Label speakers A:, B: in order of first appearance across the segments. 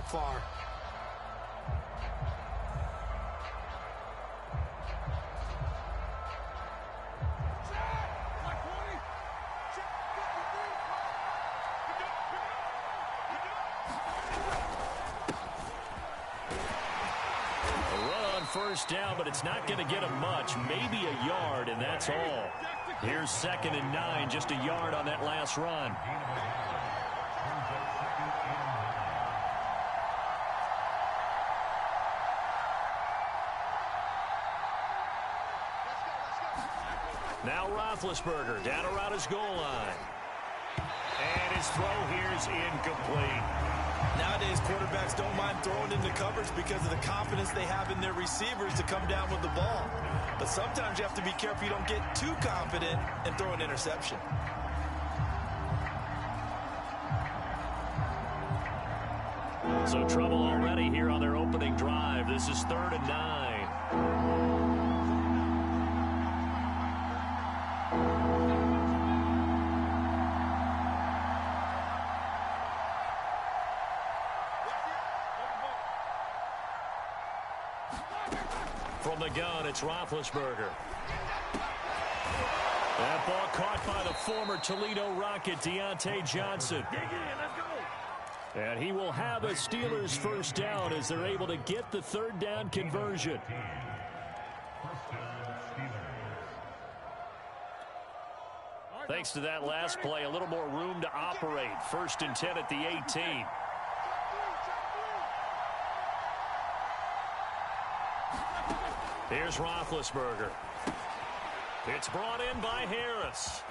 A: that far.
B: First down, but it's not going to get him much. Maybe a yard, and that's all. Here's 2nd and 9, just a yard on that last run. Now Roethlisberger down around his goal line. And his throw here is incomplete.
C: Nowadays, quarterbacks don't mind throwing into coverage because of the confidence they have in their receivers to come down with the ball. But sometimes you have to be careful you don't get too confident and throw an interception.
B: So trouble already here on their opening drive. This is 3rd and 9. From the gun, it's Roethlisberger. That ball caught by the former Toledo Rocket, Deontay Johnson. And he will have a Steelers first down as they're able to get the 3rd down conversion. Thanks to that last play, a little more room to operate. 1st and 10 at the 18. Here's Roethlisberger. It's brought in by Harris.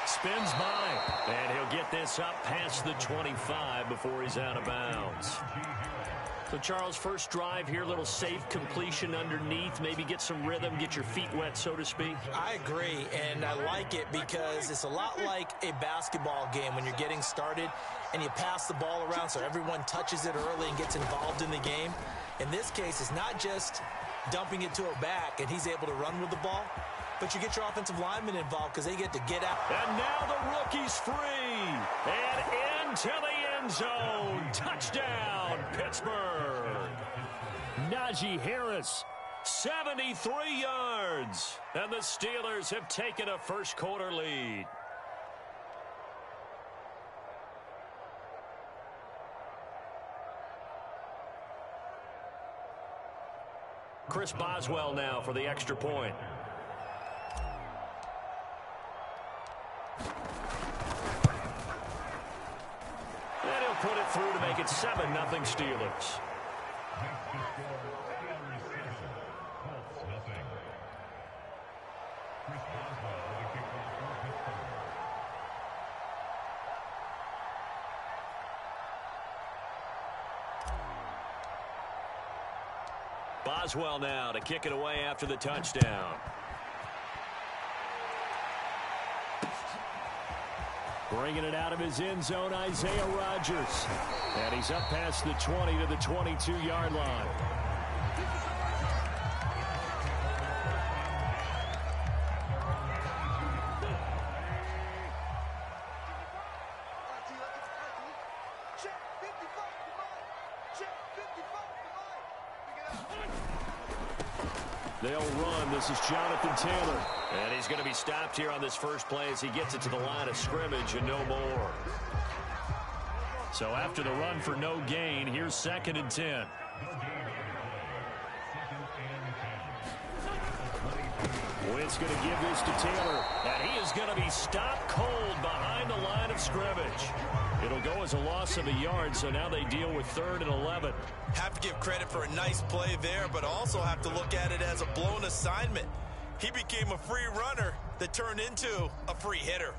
B: Spins by, and he'll get this up past the 25 before he's out of bounds. So, Charles, first drive here, little safe completion underneath, maybe get some rhythm, get your feet wet, so to speak.
C: I agree, and I like it because it's a lot like a basketball game when you're getting started and you pass the ball around so everyone touches it early and gets involved in the game. In this case, it's not just dumping it to a back and he's able to run with the ball, but you get your offensive linemen involved because they get to get out.
B: And now the rookie's free and into the end zone. Touchdown, Pittsburgh. Najee Harris, 73 yards, and the Steelers have taken a first quarter lead. Chris Boswell now for the extra point. And he'll put it through to make it 7-0 Steelers. Boswell now to kick it away after the touchdown. Bringing it out of his end zone, Isaiah Rodgers. And he's up past the 20 to the 22-yard line. They'll run. This is Jonathan Taylor. And he's going to be stopped here on this first play as he gets it to the line of scrimmage and no more. So after the run for no gain, here's 2nd and 10. Witt's going to give this to Taylor. And he is going to be stopped cold behind the line of scrimmage. It'll go as a loss of a yard, so now they deal with 3rd and 11.
C: Have to give credit for a nice play there, but also have to look at it as a blown assignment. He became a free runner that turned into a free hitter.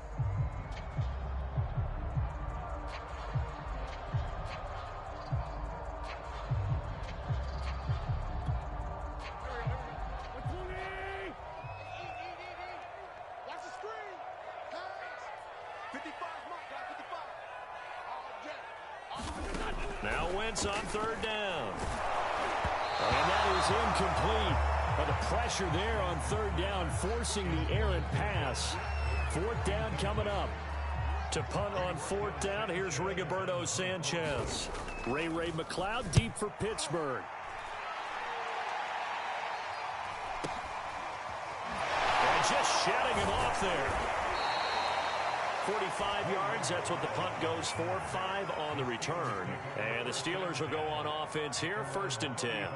B: Now Wentz on 3rd down. And that is incomplete. But the pressure there on 3rd down, forcing the errant pass. 4th down coming up. To punt on fourth down, here's Rigoberto Sanchez. Ray McLeod deep for Pittsburgh. And just shutting him off there. 45 yards, that's what the punt goes for. 5 on the return. And the Steelers will go on offense here, 1st and 10.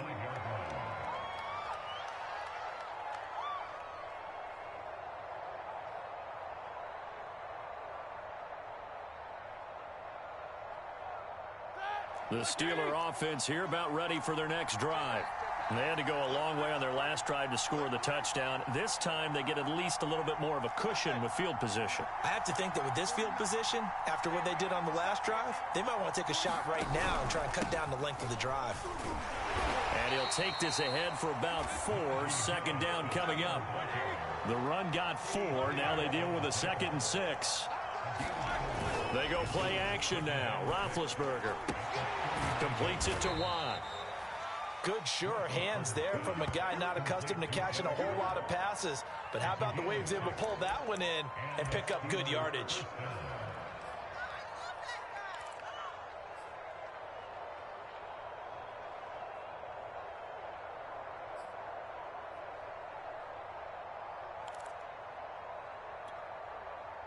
B: The Steeler offense here about ready for their next drive. They had to go a long way on their last drive to score the touchdown. This time they get at least a little bit more of a cushion with field position.
C: I have to think that with this field position, after what they did on the last drive, they might want to take a shot right now and try and cut down the length of the drive.
B: And he'll take this ahead for about 4. 2nd down coming up. The run got 4. Now they deal with a 2nd and 6. They go play action now. Roethlisberger completes it to Watt.
C: Good, sure hands there from a guy not accustomed to catching a whole lot of passes. But how about the way he was able to pull that one in and pick up good yardage?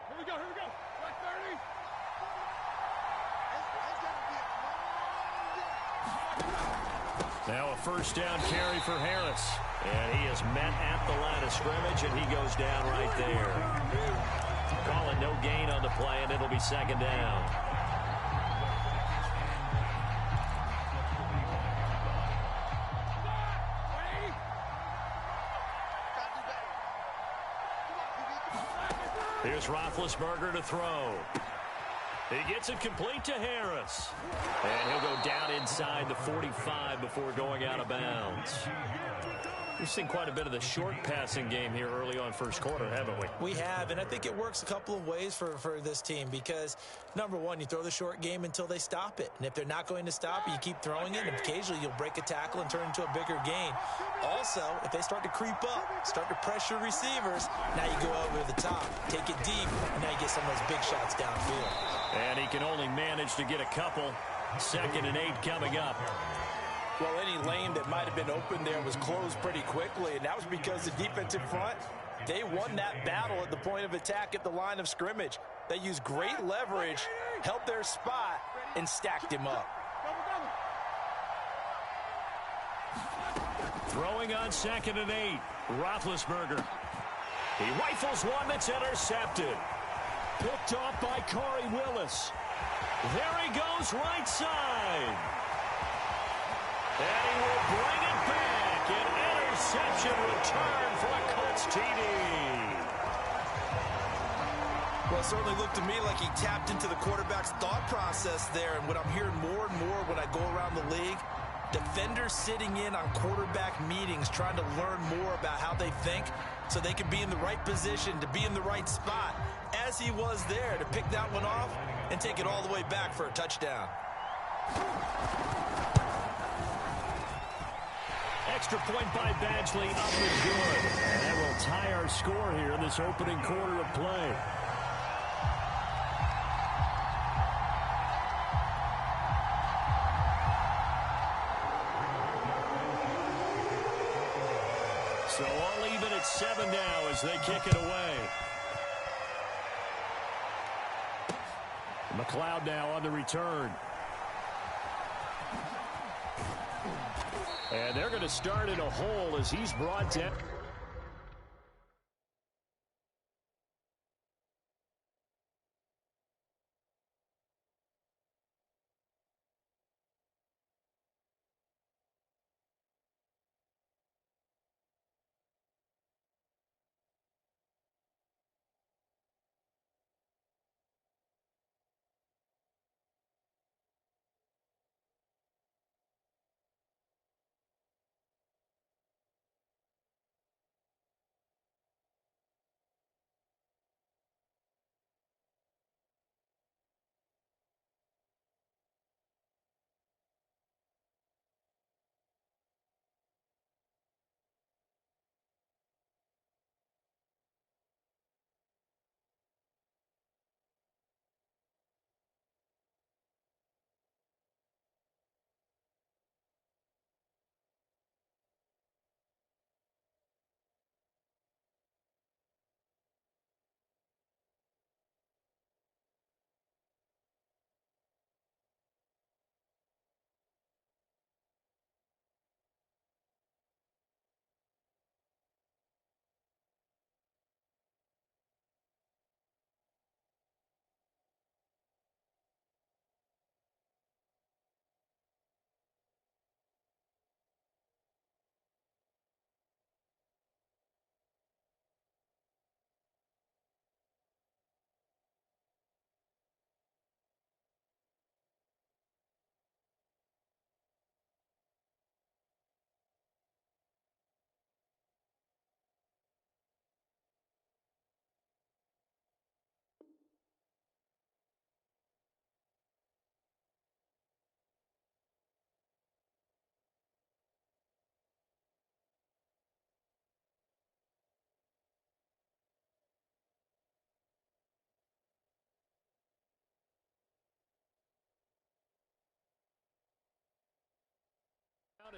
A: Here we go, here we go. Black 30.
B: Now a 1st down carry for Harris. And he is met at the line of scrimmage, and he goes down right there. Call it no gain on the play, and it'll be 2nd down. Here's Roethlisberger to throw. He gets it complete to Harris. And he'll go down inside the 45 before going out of bounds. We've seen quite a bit of the short passing game here early on 1st quarter, haven't we?
C: We have, and I think it works a couple of ways for this team because, number one, you throw the short game until they stop it. And if they're not going to stop it, you keep throwing it, and occasionally you'll break a tackle and turn into a bigger gain. Also, if they start to creep up, start to pressure receivers, now you go over the top, take it deep, and now you get some of those big shots downfield.
B: And he can only manage to get a couple. 2nd and 8 coming up.
C: Well, any lane that might have been open there was closed pretty quickly, and that was because the defensive front, they won that battle at the point of attack at the line of scrimmage. They used great leverage, held their spot, and stacked him up.
B: Throwing on 2nd and 8. Roethlisberger. He rifles one that's intercepted. Picked off by Corey Willis. There he goes right side. And he will bring it back. An interception return for a Colts TD.
C: Well, it certainly looked to me like he tapped into the quarterback's thought process there. And what I'm hearing more and more when I go around the league, defenders sitting in on quarterback meetings trying to learn more about how they think so they can be in the right position to be in the right spot, as he was there to pick that one off and take it all the way back for a touchdown.
B: Extra point by Badgley, up and good. And that will tie our score here in this opening quarter of play. So all even at 7 now as they kick it away. McLeod now on the return. And they're going to start in a hole as he's brought down.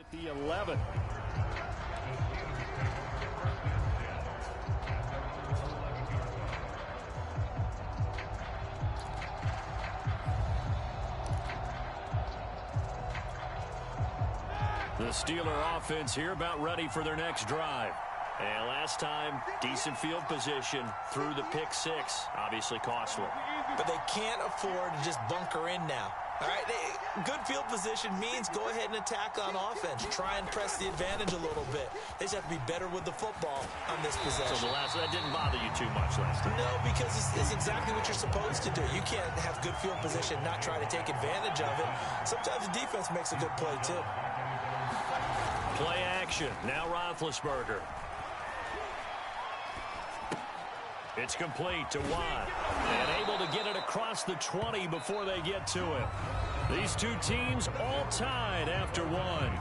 B: at the 11. The Steeler offense here about ready for their next drive. And last time, decent field position through the pick six. Obviously costly.
C: But they can't afford to just bunker in now. All right, good field position means go ahead and attack on offense. Try and press the advantage a little bit. They just have to be better with the football on this possession.
B: So that didn't bother you too much last time?
C: No, because it's exactly what you're supposed to do. You can't have good field position, not try to take advantage of it. Sometimes the defense makes a good play, too.
B: Play action. Now Roethlisberger. It's complete to Watt. And able to get it across the 20 before they get to it. These two teams all tied after one.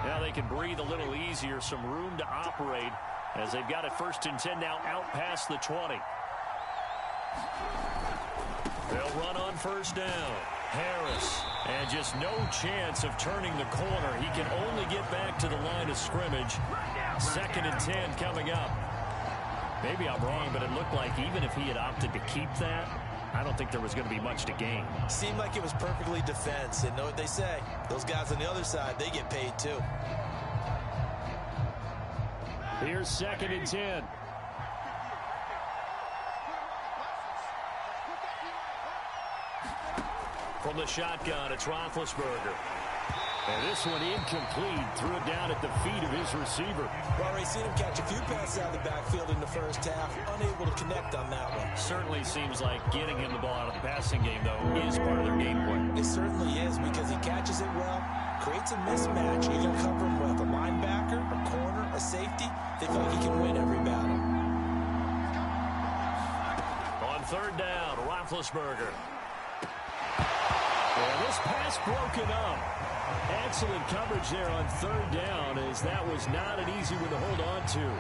B: Now they can breathe a little easier, some room to operate as they've got it 1st and 10 now out past the 20. They'll run on 1st down. Harris, and just no chance of turning the corner. He can only get back to the line of scrimmage. 2nd and 10 coming up. Maybe I'm wrong, but it looked like even if he had opted to keep that, I don't think there was going to be much to gain.
C: Seemed like it was perfectly defense. And know what they say? Those guys on the other side, they get paid too.
B: Here's 2nd and 10. From the shotgun, it's Roethlisberger. And this one incomplete. Threw it down at the feet of his receiver.
C: Well, already seen him catch a few passes out of the backfield in the first half. Unable to connect on that one.
B: Certainly seems like getting him the ball out of the passing game, though, is part of their game plan.
C: It certainly is because he catches it well, creates a mismatch. You can cover him with a linebacker, a corner, a safety. They feel like he can win every battle.
B: On 3rd down, Roethlisberger. And this pass broken up. Excellent coverage there on 3rd down, as that was not an easy one to hold on to.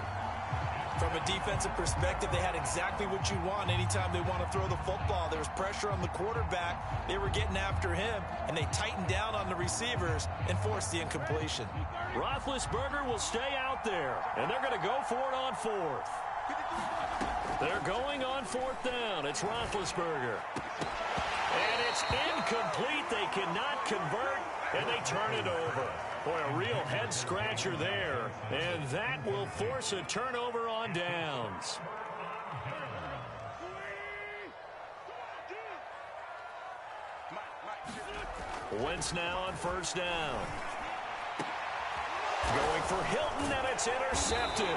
C: From a defensive perspective, they had exactly what you want anytime they want to throw the football. There was pressure on the quarterback. They were getting after him, and they tightened down on the receivers and forced the incompletion.
B: Roethlisberger will stay out there, and they're going to go for it on 4th. They're going on 4th down. It's Roethlisberger. And it's incomplete. They cannot convert, and they turn it over. Boy, a real head-scratcher there. And that will force a turnover on downs. Wentz now on 1st down. Going for Hilton, and it's intercepted.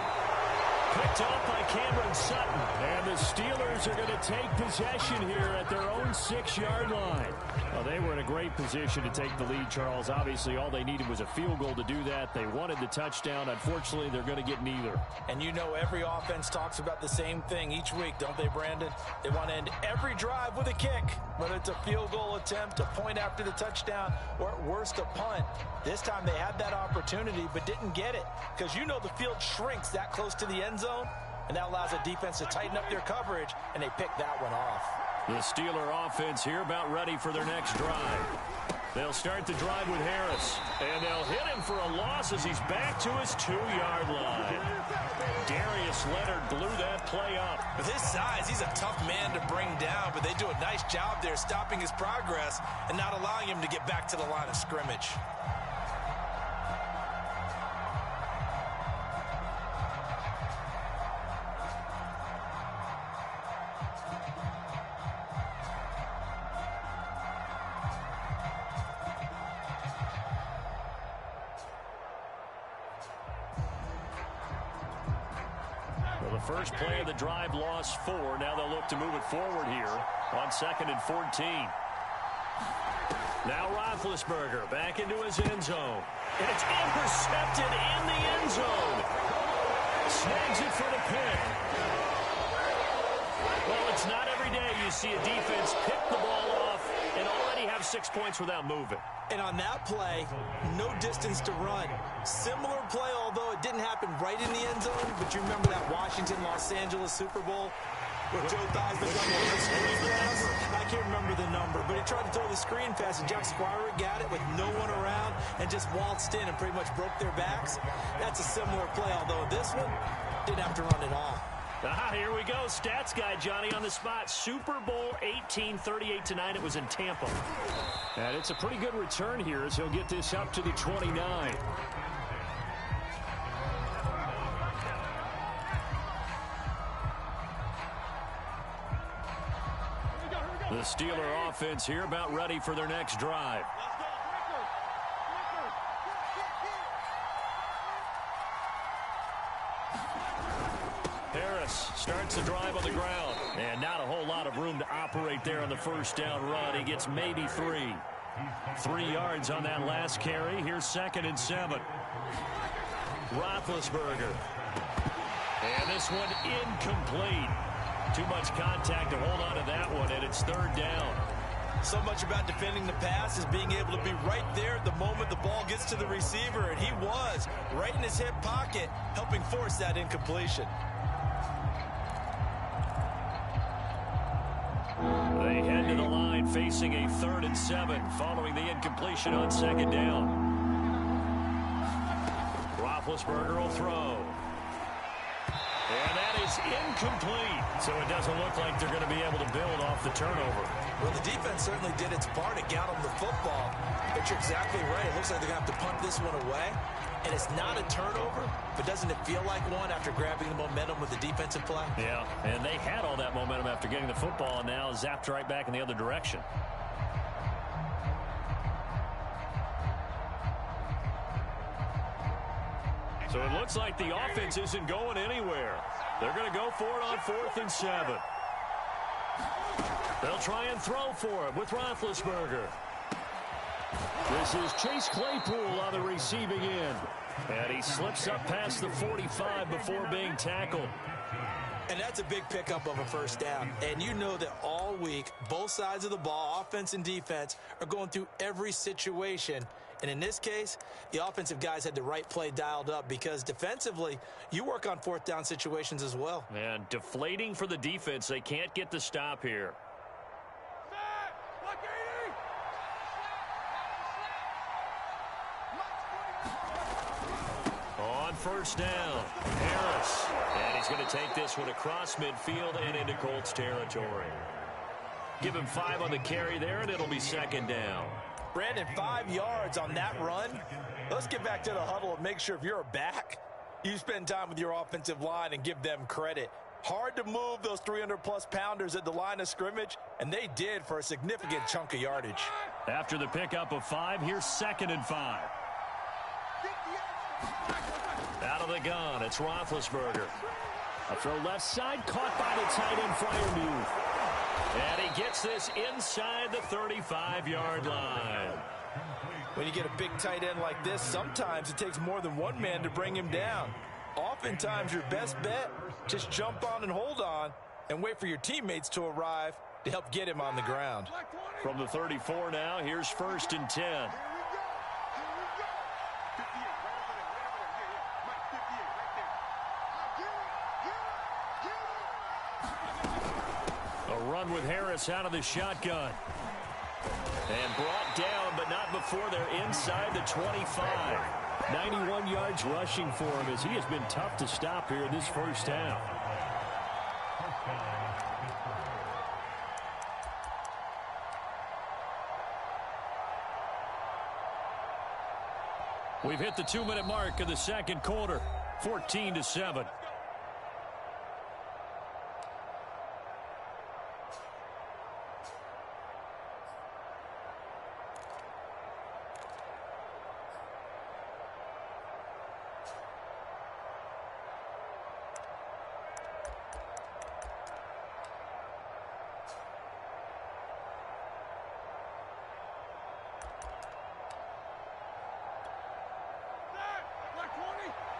B: Picked off by Cameron Sutton. And the Steelers are going to take possession here at their own 6-yard line. Well, they were in a great position to take the lead, Charles. Obviously, all they needed was a field goal to do that. They wanted the touchdown. Unfortunately, they're going to get neither.
C: And you know every offense talks about the same thing each week, don't they, Brandon? They want to end every drive with a kick, whether it's a field goal attempt, a point after the touchdown, or at worst, a punt. This time they had that opportunity but didn't get it because you know the field shrinks that close to the end zone, and that allows the defense to tighten up their coverage, and they pick that one off.
B: The Steeler offense here about ready for their next drive. They'll start the drive with Harris, and they'll hit him for a loss as he's back to his 2-yard line. Darius Leonard blew that play up.
C: With his size, he's a tough man to bring down, but they do a nice job there stopping his progress and not allowing him to get back to the line of scrimmage.
B: The first play of the drive lost 4. Now they'll look to move it forward here on 2nd and 14. Now Roethlisberger back into his end zone. And it's intercepted in the end zone. Snags it for the pick. Well, it's not every day you see a defense pick the ball off and already have have 6 points without moving.
C: And on that play, no distance to run. Similar play, although it didn't happen right in the end zone, but you remember that Washington-Los Angeles Super Bowl where Joe Theismann got the screen pass? I can't remember the number, but he tried to throw the screen pass, and Jack Squire got it with no one around and just waltzed in and pretty much broke their backs. That's a similar play, although this one didn't have to run at all.
B: Here we go. Stats guy Johnny on the spot. Super Bowl 18, 38-9. It was in Tampa. And it's a pretty good return here as he'll get this up to the 29. The Steeler offense here about ready for their next drive. Harris starts the drive on the ground. And not a whole lot of room to operate there on the first down run. He gets maybe 3. 3 yards on that last carry. Here's 2nd and 7. Roethlisberger. And this one incomplete. Too much contact to hold on to that one, and it's 3rd down.
C: So much about defending the pass is being able to be right there at the moment the ball gets to the receiver, and he was right in his hip pocket, helping force that incompletion.
B: They head to the line facing a 3rd and 7 following the incompletion on 2nd down. Roethlisberger will throw. And that is incomplete. So it doesn't look like they're going to be able to build off the turnover.
C: Well, the defense certainly did its part. It got them the football. But you're exactly right. It looks like they're going to have to punt this one away. And it's not a turnover, but doesn't it feel like one after grabbing the momentum with the defensive play?
B: Yeah, and they had all that momentum after getting the football, and now zapped right back in the other direction. So it looks like the offense isn't going anywhere. They're going to go for it on 4th and 7. They'll try and throw for it with Roethlisberger. This is Chase Claypool on the receiving end. And he slips up past the 45 before being tackled.
C: And that's a big pickup of a 1st down. And you know that all week, both sides of the ball, offense and defense, are going through every situation. And in this case, the offensive guys had the right play dialed up because defensively, you work on 4th down situations as well.
B: And deflating for the defense. They can't get the stop here. On 1st down, Harris. And he's going to take this one across midfield and into Colts territory. Give him 5 on the carry there, and it'll be 2nd down.
C: Brandon, 5 yards on that run. Let's get back to the huddle and make sure if you're a back, you spend time with your offensive line and give them credit. Hard to move those 300-plus pounders at the line of scrimmage, and they did for a significant chunk of yardage.
B: After the pickup of 5, here's 2nd and 5. Out of the gun, it's Roethlisberger. A throw left side, caught by the tight end Freiermuth. And he gets this inside the 35-yard line.
C: When you get a big tight end like this, sometimes it takes more than one man to bring him down. Oftentimes, your best bet, just jump on and hold on and wait for your teammates to arrive to help get him on the ground.
B: From the 34 now, here's 1st and 10. Run with Harris out of the shotgun. And brought down, but not before they're inside the 25. 91 yards rushing for him as he has been tough to stop here in this 1st half. We've hit the 2-minute mark of the 2nd quarter. 14-7.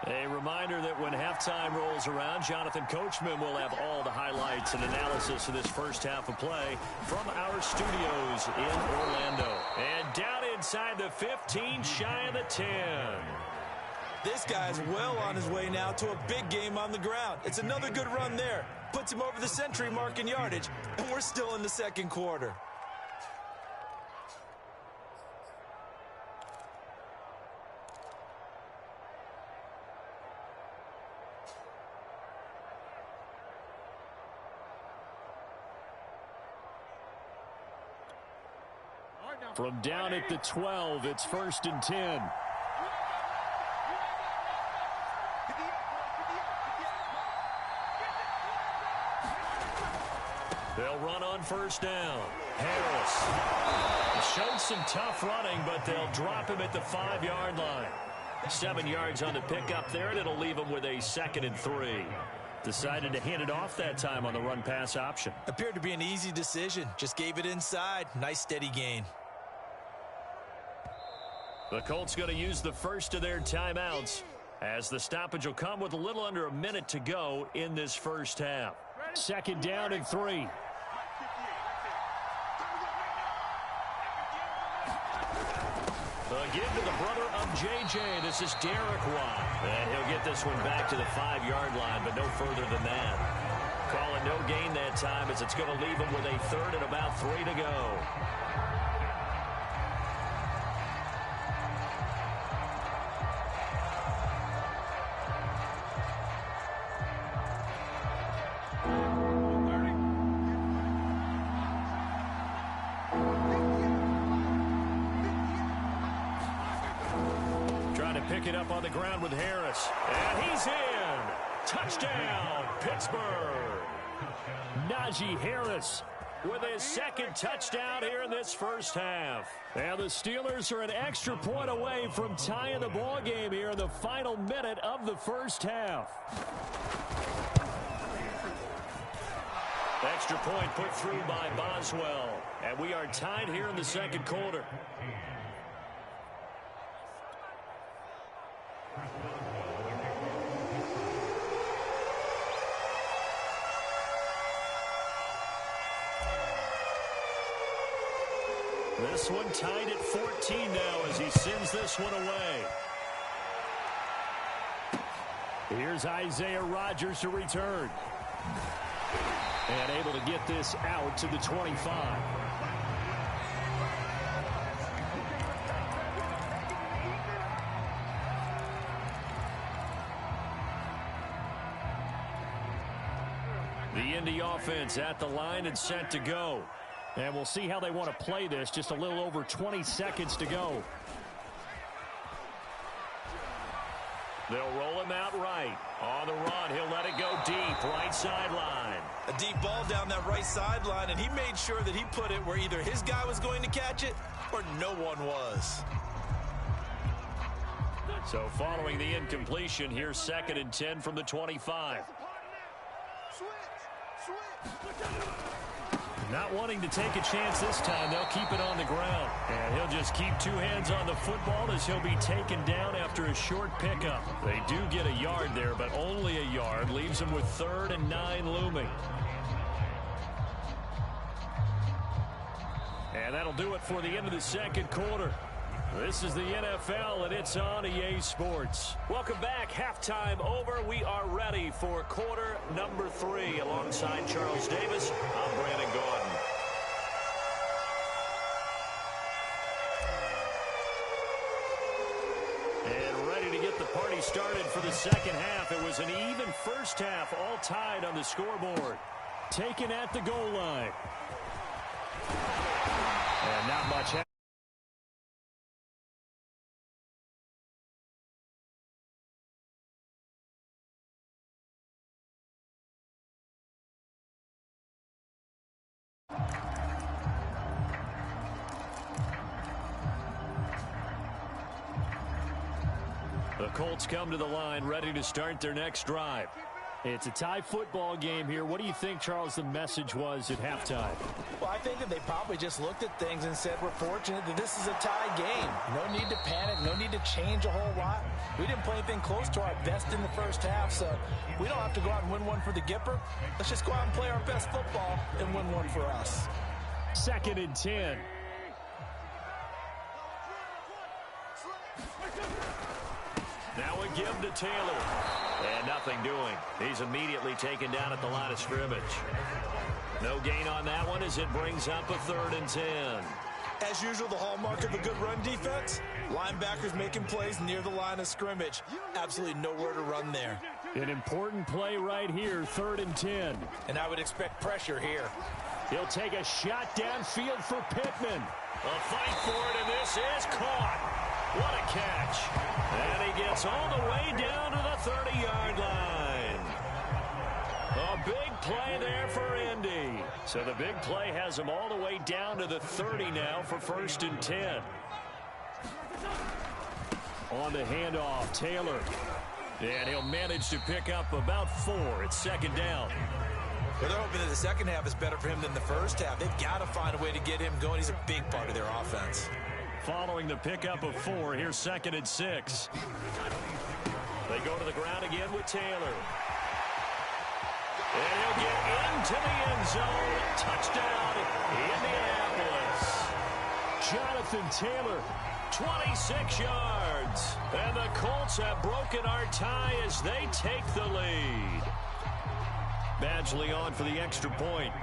B: A reminder that when halftime rolls around, Jonathan Coachman will have all the highlights and analysis of this first half of play from our studios in Orlando. And down inside the 15, shy of the 10.
C: This guy's well on his way now to a big game on the ground. It's another good run there. Puts him over the century mark in yardage, and we're still in the second quarter.
B: From down at the 12, it's 1st and 10. They'll run on 1st down. Harris showed some tough running, but they'll drop him at the 5-yard line. 7 yards on the pickup there, and it'll leave him with a 2nd and 3. Decided to hand it off that time on the run-pass option.
C: Appeared to be an easy decision. Just gave it inside. Nice steady gain.
B: The Colts going to use the first of their timeouts as the stoppage will come with a little under a minute to go in this first half. 2nd down and 3. A give to the brother of J.J. This is Derek Watt. And he'll get this one back to the 5-yard line, but no further than that. Calling no gain that time as it's going to leave him with a 3rd and about 3 to go. Pick it up on the ground with Harris. And he's in. Touchdown, Pittsburgh. Najee Harris with his 2nd touchdown here in this first half. And the Steelers are an extra point away from tying the ball game here in the final minute of the first half. Extra point put through by Boswell. And we are tied here in the second quarter. This one tied at 14 now as he sends this one away. Here's Isaiah Rodgers to return. And able to get this out to the 25. The Indy offense at the line and set to go. And we'll see how they want to play this. Just a little over 20 seconds to go. They'll roll him out right. On the run, he'll let it go deep. Right sideline.
C: A deep ball down that right sideline, and he made sure that he put it where either his guy was going to catch it or no one was.
B: So following the incompletion, here's 2nd and 10 from the 25. Not wanting to take a chance this time, they'll keep it on the ground. And he'll just keep 2 hands on the football as he'll be taken down after a short pickup. They do get a yard there, but only a yard. Leaves them with 3rd and 9 looming. And that'll do it for the end of the second quarter. This is the NFL, and it's on EA Sports. Welcome back. Halftime over. We are ready for quarter number 3. Alongside Charles Davis, I'm Brandon Gordon. And ready to get the party started for the second half. It was an even first half, all tied on the scoreboard. Taken at the goal line. And not much happened. The Colts come to the line ready to start their next drive. It's a tie football game here. What do you think, Charles, the message was at halftime?
C: Well, I think that they probably just looked at things and said, we're fortunate that this is a tie game. No need to panic. No need to change a whole lot. We didn't play anything close to our best in the first half, so we don't have to go out and win one for the Gipper. Let's just go out and play our best football and win one for us.
B: 2nd and 10. Now a give to Taylor. And nothing doing. He's immediately taken down at the line of scrimmage. No gain on that one as it brings up a 3rd and 10.
C: As usual, the hallmark of a good run defense, linebackers making plays near the line of scrimmage. Absolutely nowhere to run there.
B: An important play right here, 3rd and 10.
C: And I would expect pressure here.
B: He'll take a shot downfield for Pittman. A fight for it, and this is caught. What a catch. And he gets all the way down to the 30-yard line. A big play there for Indy. So the big play has him all the way down to the 30 now for 1st and 10. On the handoff, Taylor. And he'll manage to pick up about 4. It's 2nd down.
C: Well, they're hoping that the second half is better for him than the first half. They've got to find a way to get him going. He's a big part of their offense.
B: Following the pickup of 4, here's 2nd and 6. They go to the ground again with Taylor. And he'll get into the end zone. Touchdown, Indianapolis. Jonathan Taylor, 26 yards. And the Colts have broken our tie as they take the lead. Badgley on for the extra point.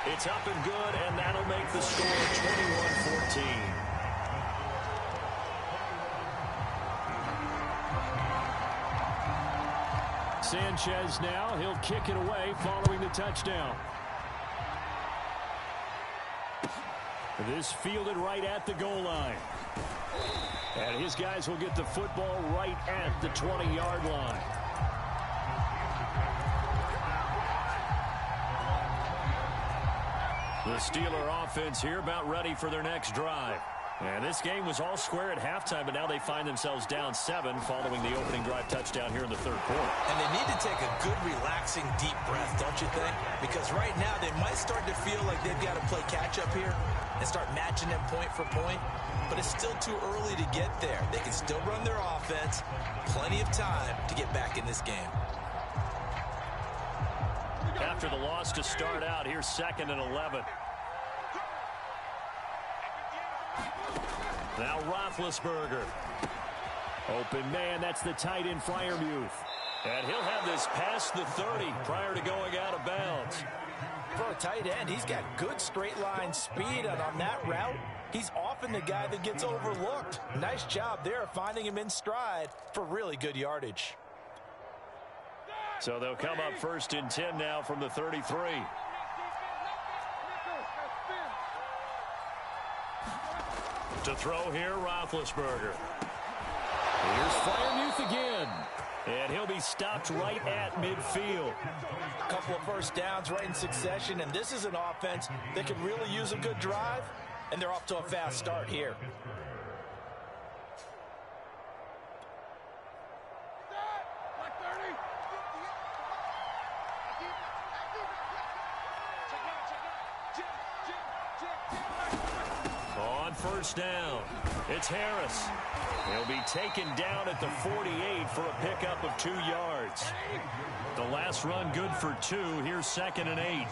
B: It's up and good, and that'll make the score 21-14. Sanchez now, he'll kick it away following the touchdown. This fielded right at the goal line. And his guys will get the football right at the 20-yard line. The Steeler offense here about ready for their next drive. And this game was all square at halftime, but now they find themselves down 7 following the opening drive touchdown here in the 3rd quarter.
C: And they need to take a good, relaxing, deep breath, don't you think? Because right now they might start to feel like they've got to play catch-up here and start matching them point for point. But it's still too early to get there. They can still run their offense. Plenty of time to get back in this game.
B: After the loss to start out, here's 2nd and 11. Now Roethlisberger. Open man, that's the tight end Freiermuth. And he'll have this past the 30 prior to going out of bounds.
C: For a tight end, he's got good straight line speed, and on that route, he's often the guy that gets overlooked. Nice job there finding him in stride for really good yardage.
B: So they'll come up 1st and 10 now from the 33. To throw here, Roethlisberger. Here's Freiermuth again. And he'll be stopped right at midfield.
C: A couple of first downs right in succession, and this is an offense that could really use a good drive, and they're off to a fast start here.
B: On 1st down, it's Harris. He'll be taken down at the 48 for a pickup of 2 yards. The last run good for 2. Here's 2nd and 8.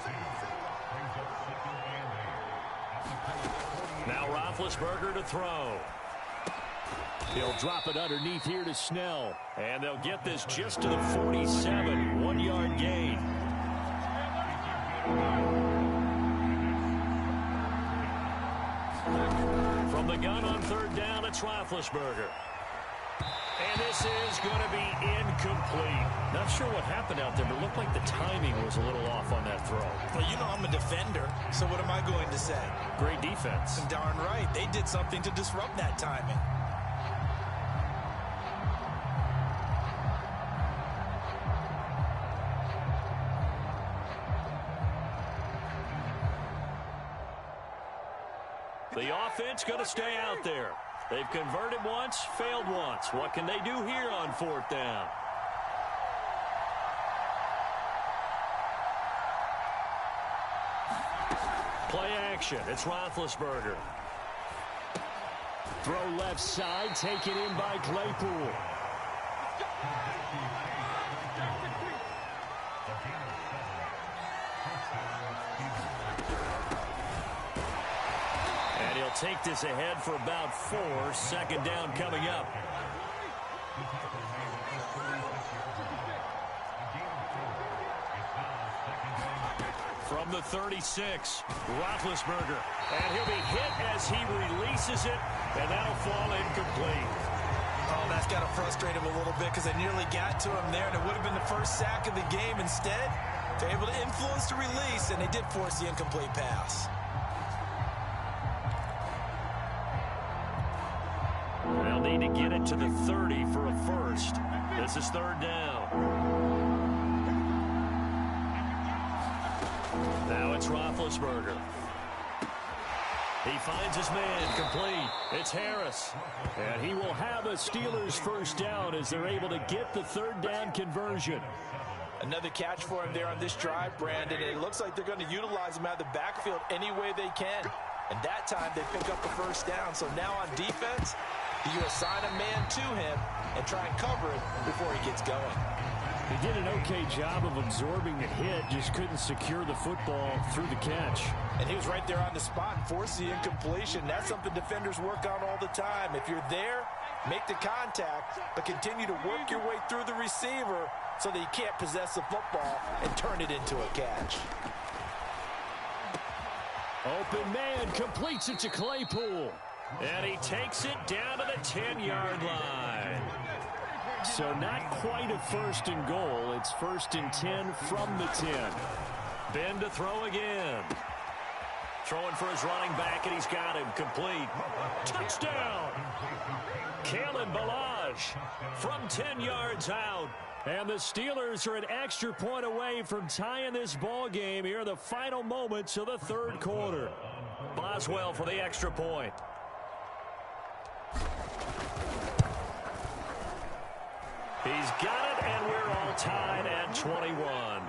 B: Now Roethlisberger to throw. He'll drop it underneath here to Snell. And they'll get this just to the 47. 1-yard gain. From the gun on 3rd down, it's Roethlisberger. And this is going to be incomplete. Not sure what happened out there, but it looked like the timing was a little off on that throw.
C: Well, you know I'm a defender, so what am I going to say?
B: Great defense.
C: Darn right. They did something to disrupt that timing.
B: The offense going to stay out there. They've converted once, failed once. What can they do here on 4th down? Play action. It's Roethlisberger. Throw left side, taken in by Claypool. And he'll take this ahead for about 4. 2nd down coming up. From the 36, Roethlisberger. And he'll be hit as he releases it, and that'll fall incomplete.
C: Oh, that's got to frustrate him a little bit because they nearly got to him there, and it would have been the first sack of the game. Instead, they're able to influence the release, and they did force the incomplete pass.
B: They'll need to get it to the 30 for a first. This is 3rd down. Now it's Roethlisberger. He finds his man, complete. It's Harris. And he will have a Steelers 1st down as they're able to get the 3rd down conversion.
C: Another catch for him there on this drive, Brandon. It looks like they're going to utilize him out of the backfield any way they can. And that time they pick up the 1st down. So now on defense, you assign a man to him and try and cover it before he gets going.
B: He did an okay job of absorbing the hit, just couldn't secure the football through the catch.
C: And he was right there on the spot and forced the incompletion. That's something defenders work on all the time. If you're there, make the contact, but continue to work your way through the receiver so that you can't possess the football and turn it into a catch.
B: Open man completes it to Claypool. And he takes it down to the 10-yard line. So not quite a 1st and goal. It's 1st and 10 from the 10. Ben to throw again. Throwing for his running back, and he's got him complete. Touchdown! Kalen Ballage from 10 yards out. And the Steelers are an extra point away from tying this ball game here in the final moments of the 3rd quarter. Boswell for the extra point. He's got it, and we're all tied at 21.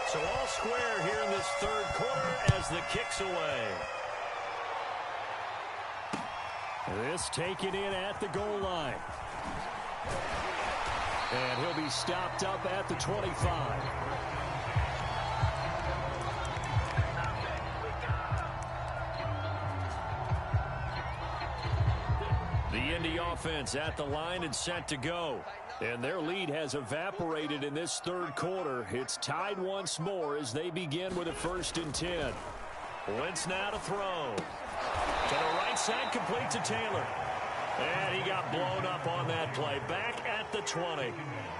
B: So all square here in this 3rd quarter as the kick's away. This taken in at the goal line. And he'll be stopped up at the 25. The Indy offense at the line and set to go. And their lead has evaporated in this 3rd quarter. It's tied once more as they begin with a 1st and 10. Wentz now to throw. To the right side, complete to Taylor. And he got blown up on that play. Back at the 20.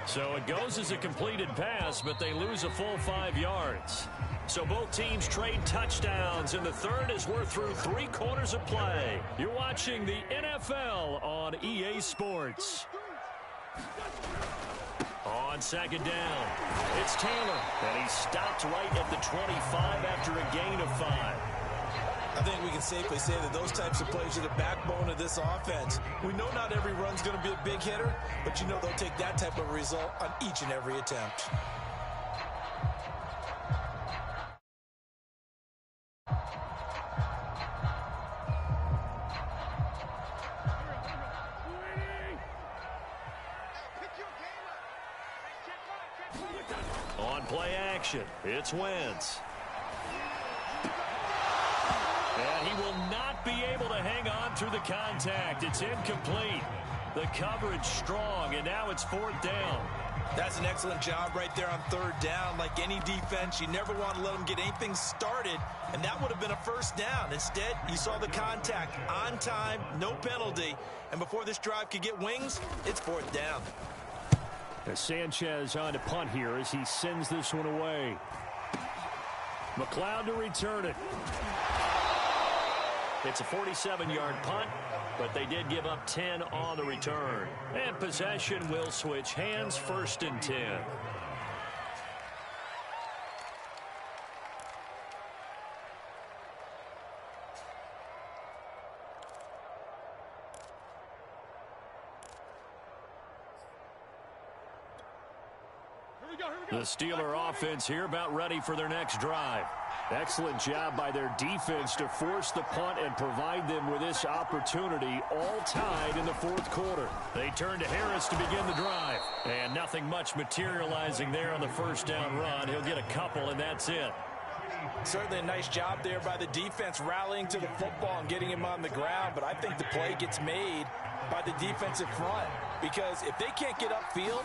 B: So it goes as a completed pass, but they lose a full 5 yards. So both teams trade touchdowns in the 3rd as we're through 3 quarters of play. You're watching the NFL on EA Sports. On 2nd down, it's Taylor. And he stopped right at the 25 after a gain of 5.
C: I think we can safely say that those types of plays are the backbone of this offense. We know not every run's going to be a big hitter, but you know they'll take that type of result on each and every attempt.
B: On play action, it's Wentz. And he will not be able to hang on through the contact. It's incomplete. The coverage strong, and now it's 4th down.
C: That's an excellent job right there on 3rd down. Like any defense, you never want to let them get anything started, and that would have been a 1st down. Instead, you saw the contact on time, no penalty, and before this drive could get wings, it's 4th down.
B: Sanchez on to punt here as he sends this one away. McLeod to return it. It's a 47-yard punt, but they did give up 10 on the return. And possession will switch hands, 1st and 10. The Steeler offense here about ready for their next drive. Excellent job by their defense to force the punt and provide them with this opportunity, all tied in the 4th quarter. They turn to Harris to begin the drive. And nothing much materializing there on the 1st down run. He'll get a couple, and that's it.
C: Certainly a nice job there by the defense rallying to the football and getting him on the ground, but I think the play gets made by the defensive front, because if they can't get upfield,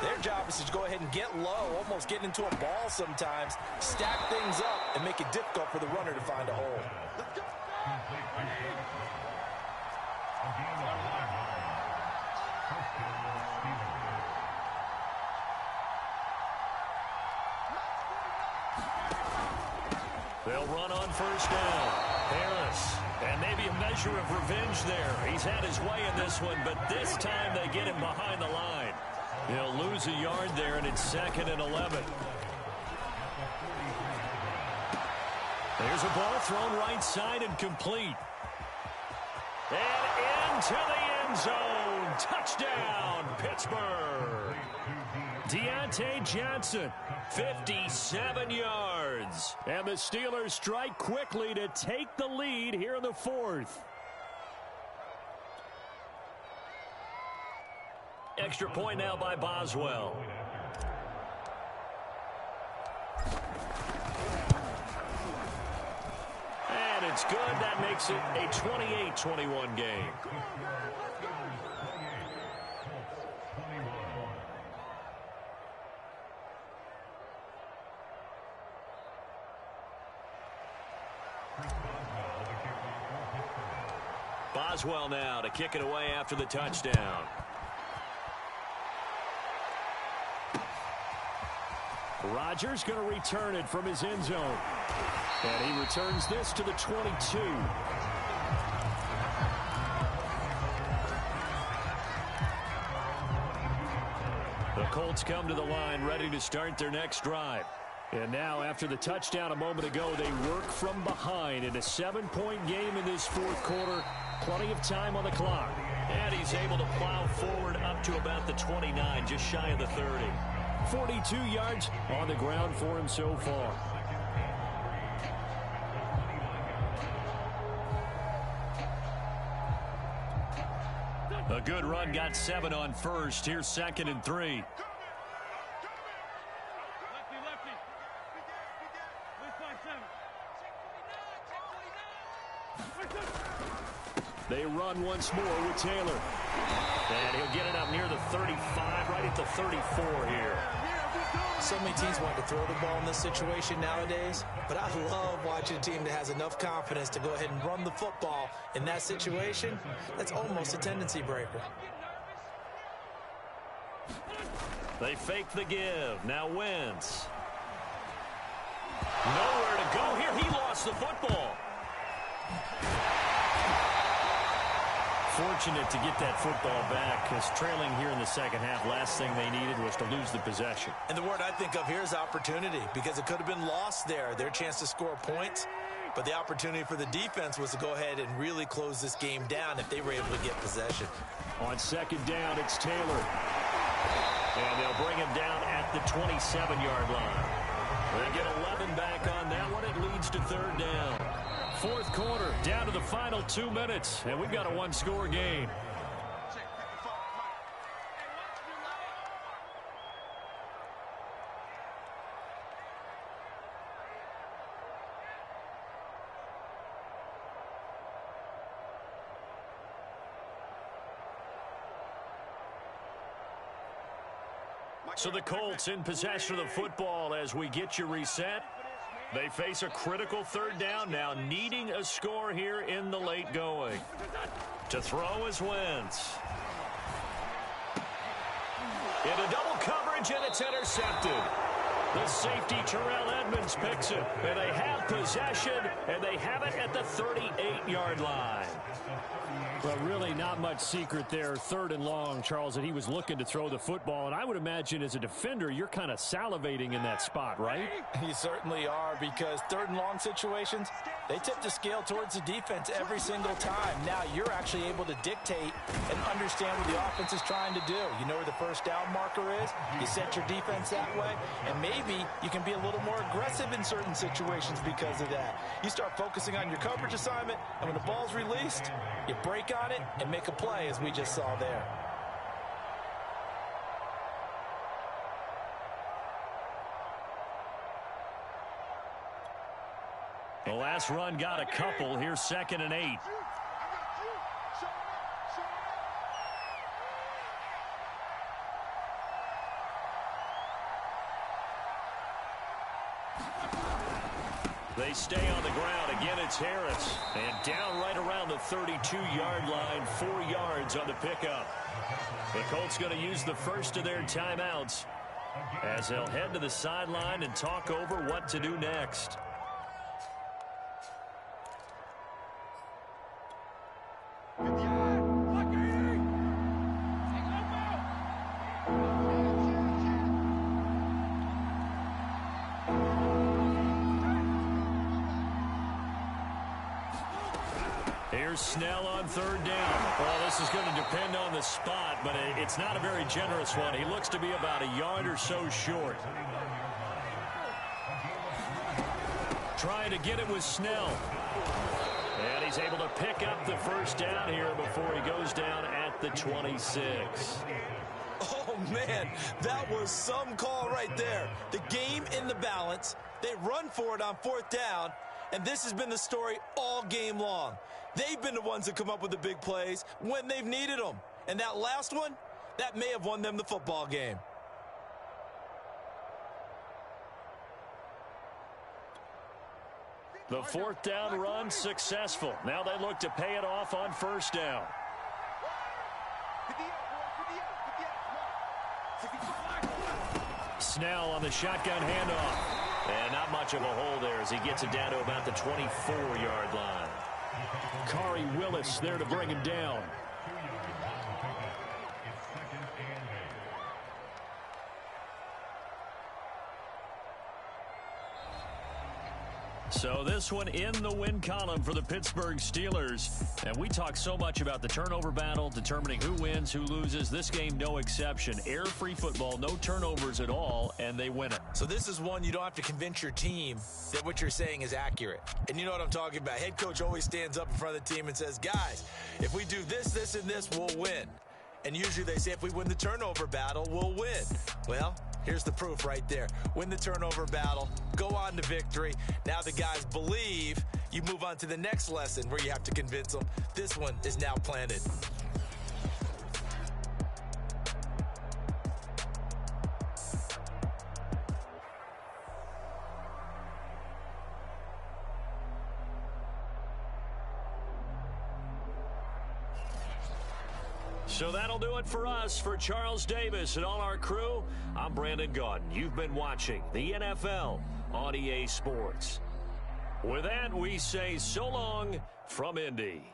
C: their job is to go ahead and get low, almost get into a ball sometimes, stack things up, and make it difficult for the runner to find a hole.
B: They'll run on 1st down. Harris. And maybe a measure of revenge there. He's had his way in this one, but this time they get him behind the line. He'll lose a yard there, and it's 2nd and 11. There's a ball thrown right side and complete. And into the end zone. Touchdown, Pittsburgh. Deontay Johnson, 57 yards. And the Steelers strike quickly to take the lead here in the 4th. Extra point now by Boswell. And it's good. That makes it a 28-21 game. Boswell now to kick it away after the touchdown. Rodgers going to return it from his end zone. And he returns this to the 22. The Colts come to the line ready to start their next drive. And now, after the touchdown a moment ago, they work from behind in a 7-point game in this 4th quarter. Plenty of time on the clock. And he's able to plow forward up to about the 29, just shy of the 30. 42 yards on the ground for him so far. A good run, got 7 on 1st. Here's 2nd and 3. They run once more with Taylor. And he'll get it up near the 35, right at the 34 here.
C: So many teams want to throw the ball in this situation nowadays, but I love watching a team that has enough confidence to go ahead and run the football in that situation. That's almost a tendency breaker.
B: They fake the give. Now Wentz. Nowhere to go here. He lost the football. Fortunate to get that football back, because trailing here in the 2nd half, last thing they needed was to lose the possession.
C: And the word I think of here is opportunity, because it could have been lost there, their chance to score points. But the opportunity for the defense was to go ahead and really close this game down if they were able to get possession.
B: On 2nd down, it's Taylor. And they'll bring him down at the 27-yard line. They get 11 back on that one. It leads to 3rd down. 4th quarter, down to the final 2 minutes, and we've got a 1-score game. So the Colts in possession of the football as we get you reset. They face a critical 3rd down now, needing a score here in the late going. To throw is Wentz. Into double coverage, and it's intercepted. The safety, Terrell Edmonds, picks it. And they have possession, and they have it at the 38-yard line.
D: Well, really not much secret there. 3rd and long, Charles, that he was looking to throw the football. And I would imagine as a defender, you're kind of salivating in that spot, right?
C: You certainly are, because 3rd and long situations, they tip the scale towards the defense every single time. Now you're actually able to dictate and understand what the offense is trying to do. You know where the first down marker is. You set your defense that way, and maybe you can be a little more aggressive in certain situations because of that. You start focusing on your coverage assignment, and when the ball's released, you break on it and make a play, as we just saw there.
B: The last run got a couple. Here's 2nd and 8. They stay on the ground. Again, it's Harris. And down right around the 32-yard line, 4 yards on the pickup. The Colts going to use the first of their timeouts as they'll head to the sideline and talk over what to do next. Here's Snell on 3rd down. Well, this is going to depend on the spot, but it's not a very generous one. He looks to be about a yard or so short. Trying to get it with Snell. And he's able to pick up the first down here before he goes down at the 26.
C: Oh, man, that was some call right there. The game in the balance. They run for it on 4th down, and this has been the story all game long. They've been the ones that come up with the big plays when they've needed them. And that last one, that may have won them the football game.
B: The 4th down run successful. Now they look to pay it off on 1st down. Snell on the shotgun handoff. And not much of a hole there as he gets it down to about the 24-yard line.
D: Kari Willis there to bring him down.
B: So this one in the win column for the Pittsburgh Steelers. And we talk so much about the turnover battle, determining who wins, who loses. This game, no exception. Air-free football, no turnovers at all, and they win it.
C: So this is one you don't have to convince your team that what you're saying is accurate. And you know what I'm talking about. Head coach always stands up in front of the team and says, guys, if we do this, this, and this, we'll win. And usually they say if we win the turnover battle, we'll win. Well, here's the proof right there. Win the turnover battle, go on to victory. Now the guys believe. You move on to the next lesson where you have to convince them. This one is now planted.
B: So that'll do it for us. For Charles Davis and all our crew, I'm Brandon Gaudin. You've been watching the NFL on EA Sports. With that, we say so long from Indy.